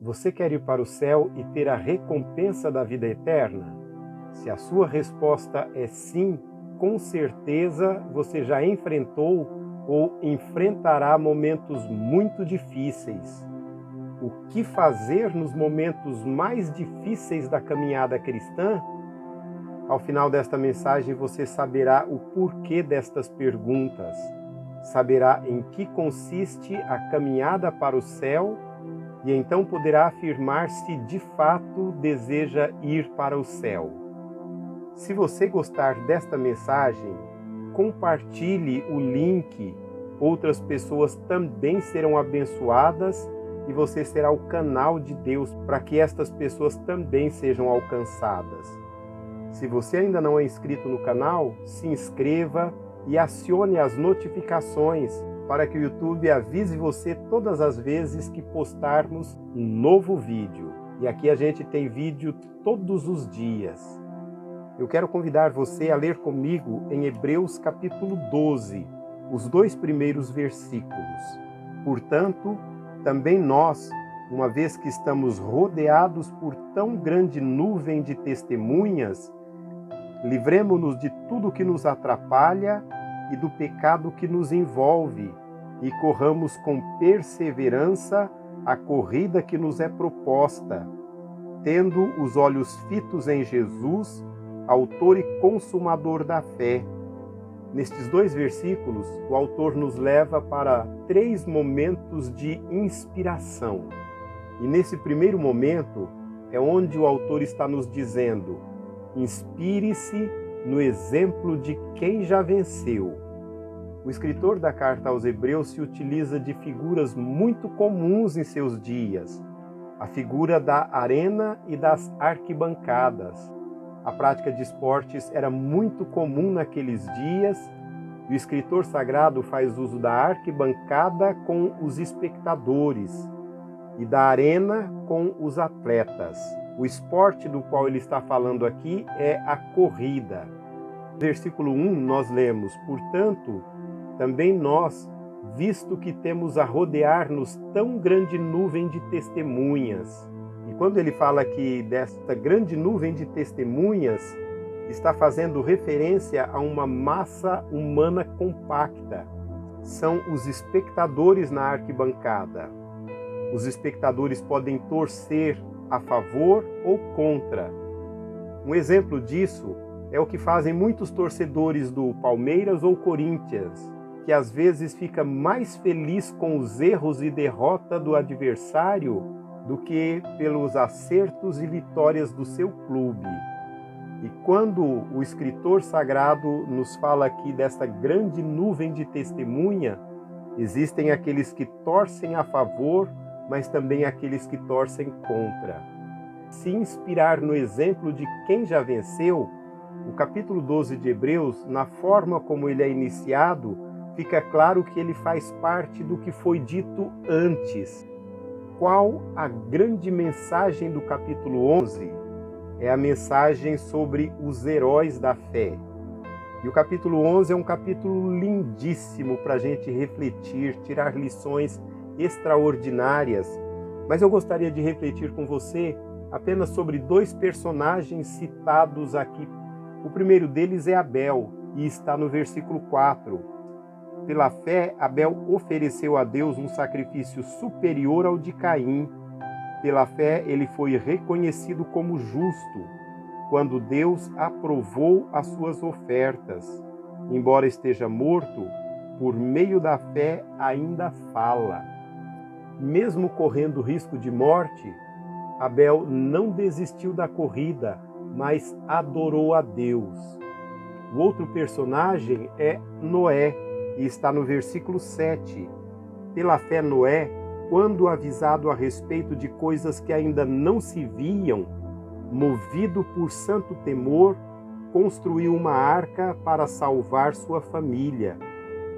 Você quer ir para o céu e ter a recompensa da vida eterna? Se a sua resposta é sim, com certeza você já enfrentou ou enfrentará momentos muito difíceis. O que fazer nos momentos mais difíceis da caminhada cristã? Ao final desta mensagem você saberá o porquê destas perguntas, saberá em que consiste a caminhada para o céu e então poderá afirmar se de fato deseja ir para o céu. Se você gostar desta mensagem, compartilhe o link, outras pessoas também serão abençoadas e você será o canal de Deus para que estas pessoas também sejam alcançadas. Se você ainda não é inscrito no canal, se inscreva e acione as notificações para que o YouTube avise você todas as vezes que postarmos um novo vídeo. E aqui a gente tem vídeo todos os dias. Eu quero convidar você a ler comigo em Hebreus capítulo 12, os 2 primeiros versículos. Portanto, também nós, uma vez que estamos rodeados por tão grande nuvem de testemunhas, livremo-nos de tudo que nos atrapalha e do pecado que nos envolve, e corramos com perseverança a corrida que nos é proposta, tendo os olhos fitos em Jesus, autor e consumador da fé. Nestes 2 versículos, o autor nos leva para 3 momentos de inspiração. E nesse primeiro momento é onde o autor está nos dizendo: inspire-se no exemplo de quem já venceu. O escritor da carta aos Hebreus se utiliza de figuras muito comuns em seus dias, a figura da arena e das arquibancadas. A prática de esportes era muito comum naqueles dias e o escritor sagrado faz uso da arquibancada com os espectadores e da arena com os atletas. O esporte do qual ele está falando aqui é a corrida. No versículo 1 nós lemos: portanto, também nós, visto que temos a rodear-nos tão grande nuvem de testemunhas. E quando ele fala aqui desta grande nuvem de testemunhas, está fazendo referência a uma massa humana compacta. São os espectadores na arquibancada. Os espectadores podem torcer a favor ou contra. Um exemplo disso é o que fazem muitos torcedores do Palmeiras ou Corinthians, que às vezes fica mais feliz com os erros e derrota do adversário do que pelos acertos e vitórias do seu clube. E quando o escritor sagrado nos fala aqui desta grande nuvem de testemunha, existem aqueles que torcem a favor, mas também aqueles que torcem contra. Se inspirar no exemplo de quem já venceu, o capítulo 12 de Hebreus, na forma como ele é iniciado, fica claro que ele faz parte do que foi dito antes. Qual a grande mensagem do capítulo 11? É a mensagem sobre os heróis da fé. E o capítulo 11 é um capítulo lindíssimo para a gente refletir, tirar lições extraordinárias. Mas eu gostaria de refletir com você apenas sobre 2 personagens citados aqui. O primeiro deles é Abel, e está no versículo 4. Pela fé, Abel ofereceu a Deus um sacrifício superior ao de Caim. Pela fé, ele foi reconhecido como justo, quando Deus aprovou as suas ofertas. Embora esteja morto, por meio da fé ainda fala. Mesmo correndo risco de morte, Abel não desistiu da corrida, mas adorou a Deus. O outro personagem é Noé, e está no versículo 7. Pela fé, Noé, quando avisado a respeito de coisas que ainda não se viam, movido por santo temor, construiu uma arca para salvar sua família.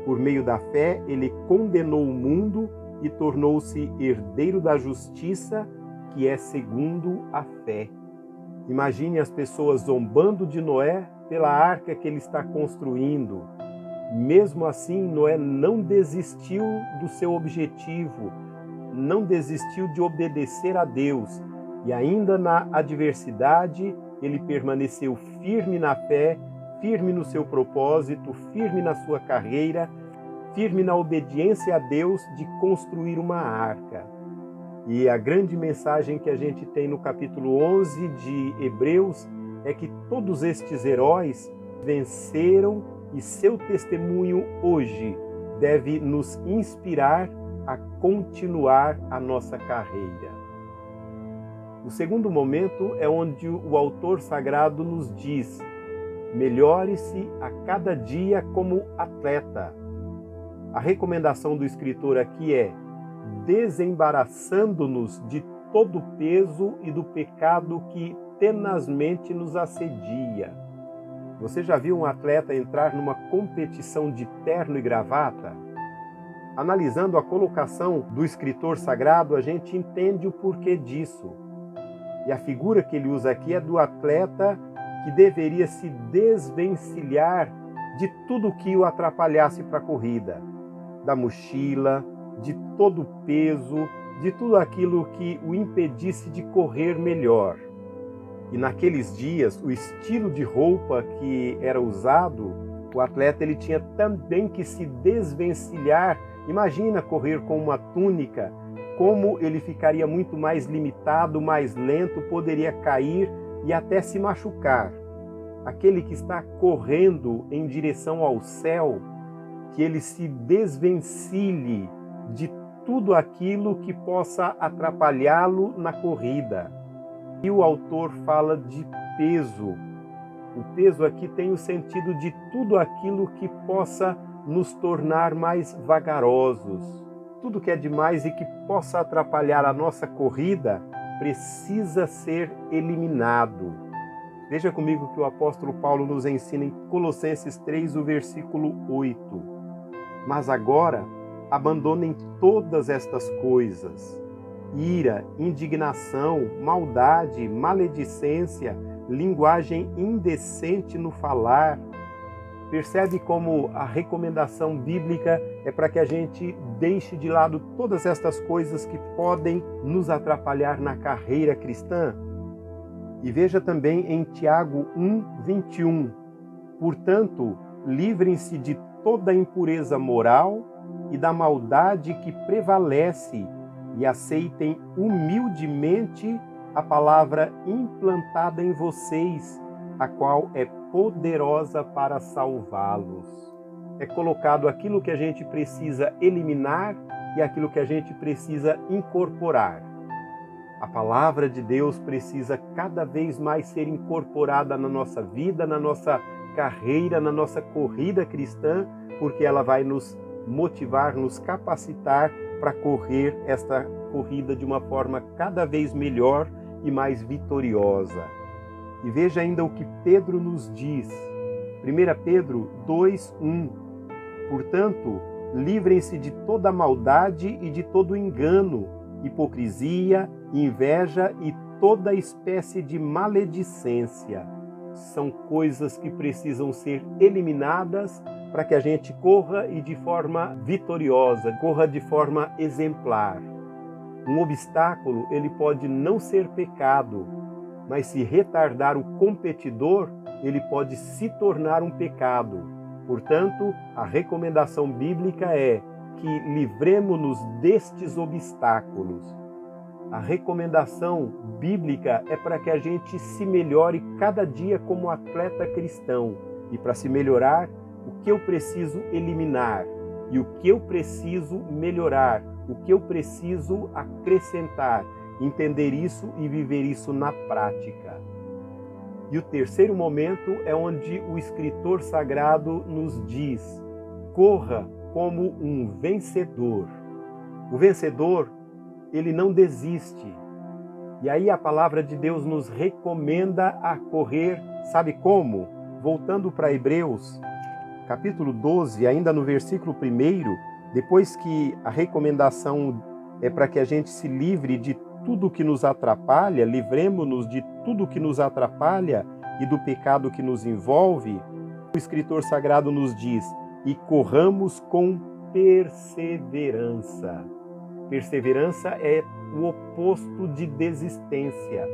Por meio da fé, ele condenou o mundo e tornou-se herdeiro da justiça, que é segundo a fé. Imagine as pessoas zombando de Noé pela arca que ele está construindo. Mesmo assim, Noé não desistiu do seu objetivo. não desistiu de obedecer a Deus e ainda na adversidade ele permaneceu firme na fé, firme no seu propósito, firme na sua carreira, firme na obediência a Deus de construir uma arca. E a grande mensagem que a gente tem no capítulo 11 de Hebreus é que todos estes heróis venceram e seu testemunho hoje deve nos inspirar a continuar a nossa carreira. O segundo momento é onde o autor sagrado nos diz: melhore-se a cada dia como atleta. A recomendação do escritor aqui é: desembaraçando-nos de todo o peso e do pecado que tenazmente nos assedia. Você já viu um atleta entrar numa competição de terno e gravata? Analisando a colocação do escritor sagrado, a gente entende o porquê disso. E a figura que ele usa aqui é do atleta que deveria se desvencilhar de tudo que o atrapalhasse para a corrida, da mochila, de todo o peso, de tudo aquilo que o impedisse de correr melhor. E naqueles dias, o estilo de roupa que era usado, o atleta ele tinha também que se desvencilhar. Imagina correr com uma túnica, como ele ficaria muito mais limitado, mais lento, poderia cair e até se machucar. Aquele que está correndo em direção ao céu, que ele se desvencilhe de tudo aquilo que possa atrapalhá-lo na corrida. E o autor fala de peso. O peso aqui tem o sentido de tudo aquilo que possa nos tornar mais vagarosos. Tudo que é demais e que possa atrapalhar a nossa corrida precisa ser eliminado. Veja comigo que o apóstolo Paulo nos ensina em Colossenses 3, o versículo 8. Mas agora, abandonem todas estas coisas: ira, indignação, maldade, maledicência, linguagem indecente no falar. Percebe como a recomendação bíblica é para que a gente deixe de lado todas estas coisas que podem nos atrapalhar na carreira cristã? E veja também em Tiago 1:21. Portanto, livrem-se de toda impureza moral e da maldade que prevalece e aceitem humildemente a palavra implantada em vocês, a qual é poderosa para salvá-los. É colocado aquilo que a gente precisa eliminar e aquilo que a gente precisa incorporar. A palavra de Deus precisa cada vez mais ser incorporada na nossa vida, na nossa carreira, na nossa corrida cristã, porque ela vai nos motivar, nos capacitar para correr esta corrida de uma forma cada vez melhor e mais vitoriosa. E veja ainda o que Pedro nos diz. 1 Pedro 2:1. Portanto, livrem-se de toda maldade e de todo engano, hipocrisia, inveja e toda espécie de maledicência. São coisas que precisam ser eliminadas para que a gente corra e de forma vitoriosa, corra de forma exemplar. Um obstáculo, ele pode não ser pecado, mas se retardar o competidor, ele pode se tornar um pecado. Portanto, a recomendação bíblica é que livremo-nos destes obstáculos. A recomendação bíblica é para que a gente se melhore cada dia como atleta cristão. E para se melhorar, o que eu preciso eliminar e o que eu preciso melhorar, o que eu preciso acrescentar, entender isso e viver isso na prática. E o terceiro momento é onde o escritor sagrado nos diz: corra como um vencedor. O vencedor, ele não desiste. E aí a palavra de Deus nos recomenda a correr, sabe como? Voltando para Hebreus, capítulo 12, ainda no versículo 1, depois que a recomendação é para que a gente se livre de tudo que nos atrapalha, livremo-nos de tudo que nos atrapalha e do pecado que nos envolve, o escritor sagrado nos diz: e corramos com perseverança. Perseverança é o oposto de desistência.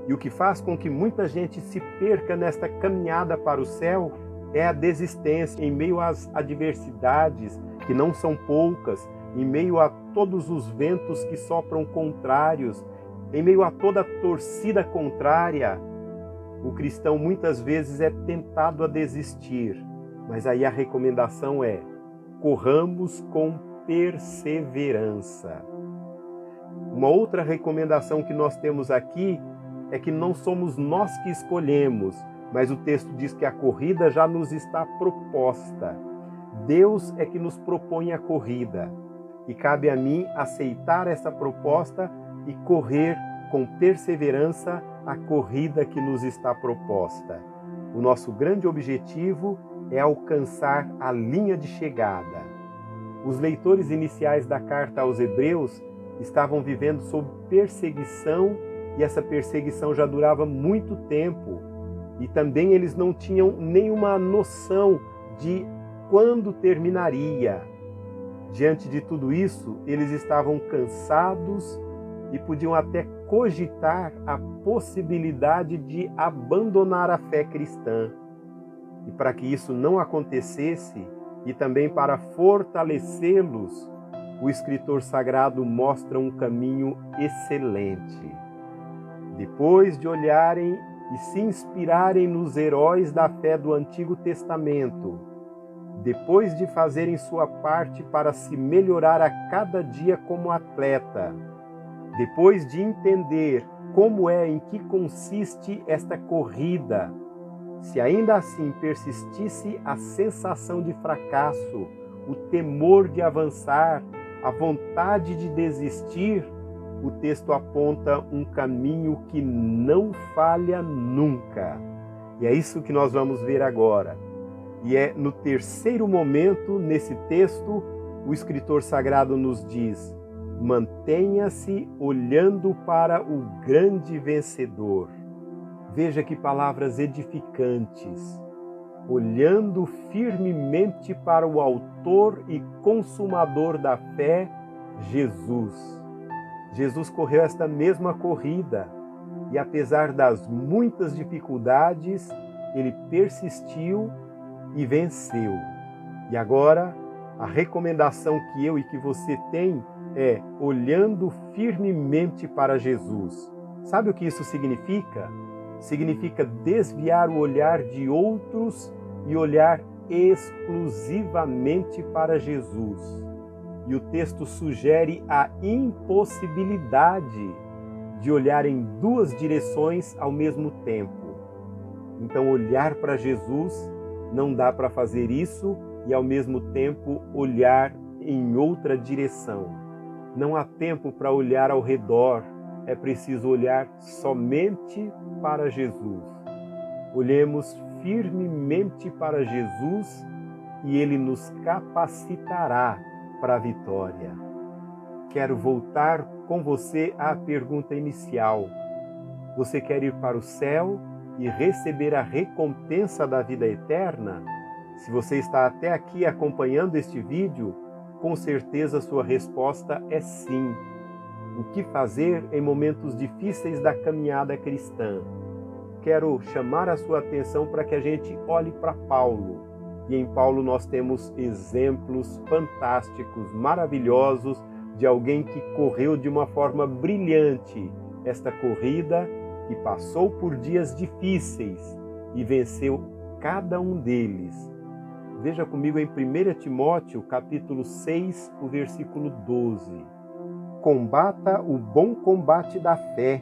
E o que faz com que muita gente se perca nesta caminhada para o céu é a desistência. Em meio às adversidades, que não são poucas, em meio a todos os ventos que sopram contrários, em meio a toda a torcida contrária, o cristão muitas vezes é tentado a desistir. Mas aí a recomendação é: corramos com perseverança. Uma outra recomendação que nós temos aqui é que não somos nós que escolhemos, mas o texto diz que a corrida já nos está proposta. Deus é que nos propõe a corrida e cabe a mim aceitar essa proposta e correr com perseverança a corrida que nos está proposta. O nosso grande objetivo é alcançar a linha de chegada. Os leitores iniciais da carta aos Hebreus estavam vivendo sob perseguição e essa perseguição já durava muito tempo. E também eles não tinham nenhuma noção de quando terminaria. Diante de tudo isso, eles estavam cansados e podiam até cogitar a possibilidade de abandonar a fé cristã. E para que isso não acontecesse, e também para fortalecê-los, o escritor sagrado mostra um caminho excelente. Depois de olharem e se inspirarem nos heróis da fé do Antigo Testamento, depois de fazerem sua parte para se melhorar a cada dia como atleta, depois de entender como é, em que consiste esta corrida, se ainda assim persistisse a sensação de fracasso, o temor de avançar, a vontade de desistir, o texto aponta um caminho que não falha nunca. E é isso que nós vamos ver agora. E é no terceiro momento, nesse texto, o escritor sagrado nos diz: mantenha-se olhando para o grande vencedor. Veja que palavras edificantes. Olhando firmemente para o autor e consumador da fé, Jesus. Jesus correu esta mesma corrida e, apesar das muitas dificuldades, ele persistiu e venceu. E agora, a recomendação que eu e que você tem é olhando firmemente para Jesus. Sabe o que isso significa? Significa desviar o olhar de outros e olhar exclusivamente para Jesus. E o texto sugere a impossibilidade de olhar em duas direções ao mesmo tempo. Então, olhar para Jesus, não dá para fazer isso e ao mesmo tempo olhar em outra direção. Não há tempo para olhar ao redor, é preciso olhar somente para Jesus. Olhemos firmemente para Jesus e Ele nos capacitará para a vitória. Quero voltar com você à pergunta inicial. Você quer ir para o céu e receber a recompensa da vida eterna? Se você está até aqui acompanhando este vídeo, com certeza sua resposta é sim. O que fazer em momentos difíceis da caminhada cristã? Quero chamar a sua atenção para que a gente olhe para Paulo. E em Paulo nós temos exemplos fantásticos, maravilhosos, de alguém que correu de uma forma brilhante esta corrida, que passou por dias difíceis e venceu cada um deles. Veja comigo em 1 Timóteo, capítulo 6, o versículo 12. Combata o bom combate da fé.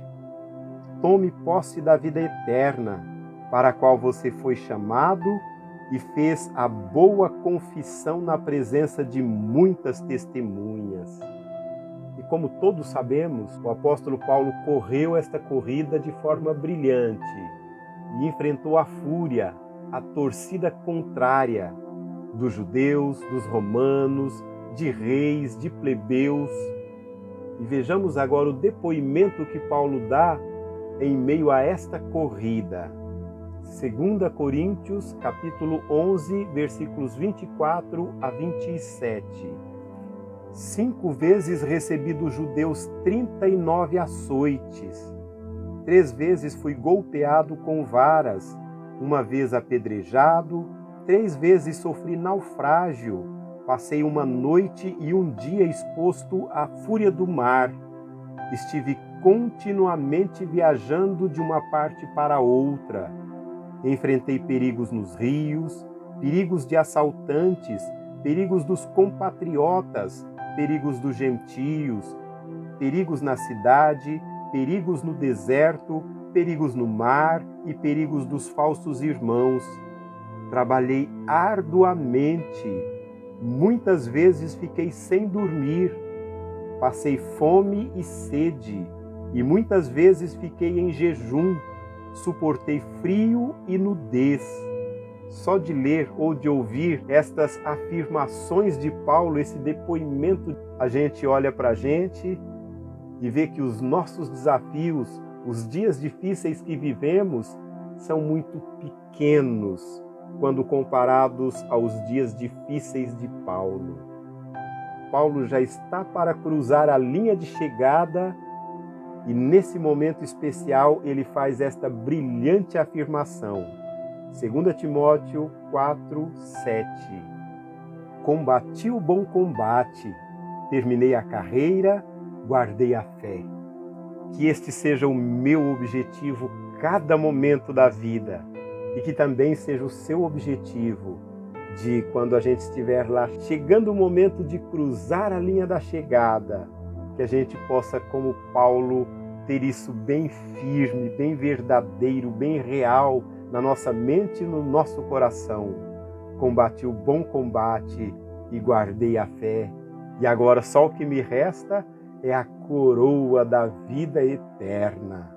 Tome posse da vida eterna, para a qual você foi chamado e fez a boa confissão na presença de muitas testemunhas. E como todos sabemos, o apóstolo Paulo correu esta corrida de forma brilhante e enfrentou a fúria, a torcida contrária dos judeus, dos romanos, de reis, de plebeus. E vejamos agora o depoimento que Paulo dá em meio a esta corrida. 2 Coríntios, capítulo 11, versículos 24 a 27. 5 vezes recebi dos judeus 39 açoites. 3 vezes fui golpeado com varas, 1 vez apedrejado, 3 vezes sofri naufrágio, passei 1 noite e 1 dia exposto à fúria do mar. Estive continuamente viajando de uma parte para outra. Enfrentei perigos nos rios, perigos de assaltantes, perigos dos compatriotas, perigos dos gentios, perigos na cidade, perigos no deserto, perigos no mar e perigos dos falsos irmãos. Trabalhei arduamente, muitas vezes fiquei sem dormir, passei fome e sede, e muitas vezes fiquei em jejum, suportei frio e nudez. Só de ler ou de ouvir estas afirmações de Paulo, esse depoimento, a gente olha para a gente e vê que os nossos desafios, os dias difíceis que vivemos, são muito pequenos quando comparados aos dias difíceis de Paulo. Paulo já está para cruzar a linha de chegada e nesse momento especial ele faz esta brilhante afirmação. 2 Timóteo 4:7. Combati o bom combate, terminei a carreira, guardei a fé. Que este seja o meu objetivo cada momento da vida e que também seja o seu objetivo de quando a gente estiver lá chegando o momento de cruzar a linha da chegada, que a gente possa, como Paulo, ter isso bem firme, bem verdadeiro, bem real na nossa mente e no nosso coração. Combati o bom combate e guardei a fé. E agora só o que me resta é a coroa da vida eterna.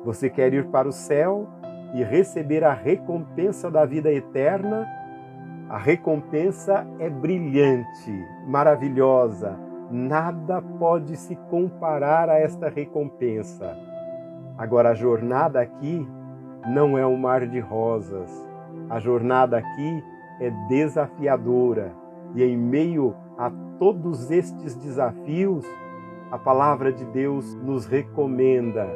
Você quer ir para o céu e receber a recompensa da vida eterna? A recompensa é brilhante, maravilhosa. Nada pode se comparar a esta recompensa. Agora, a jornada aqui não é um mar de rosas. A jornada aqui é desafiadora. E em meio a todos estes desafios, a palavra de Deus nos recomenda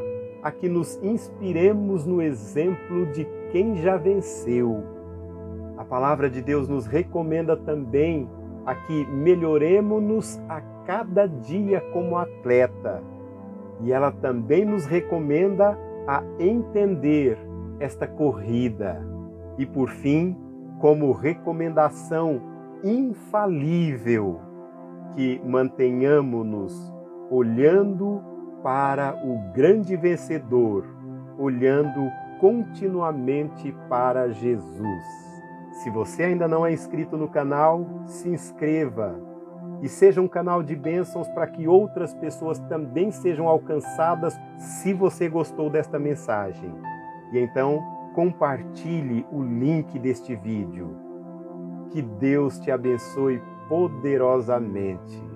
a que nos inspiremos no exemplo de quem já venceu. A palavra de Deus nos recomenda também a que melhoremos-nos a cada dia como atleta. E ela também nos recomenda a entender esta corrida. E por fim, como recomendação infalível, que mantenhamos-nos olhando para o grande vencedor, olhando continuamente para Jesus. Se você ainda não é inscrito no canal, se inscreva e seja um canal de bênçãos para que outras pessoas também sejam alcançadas se você gostou desta mensagem. E então, compartilhe o link deste vídeo. Que Deus te abençoe poderosamente.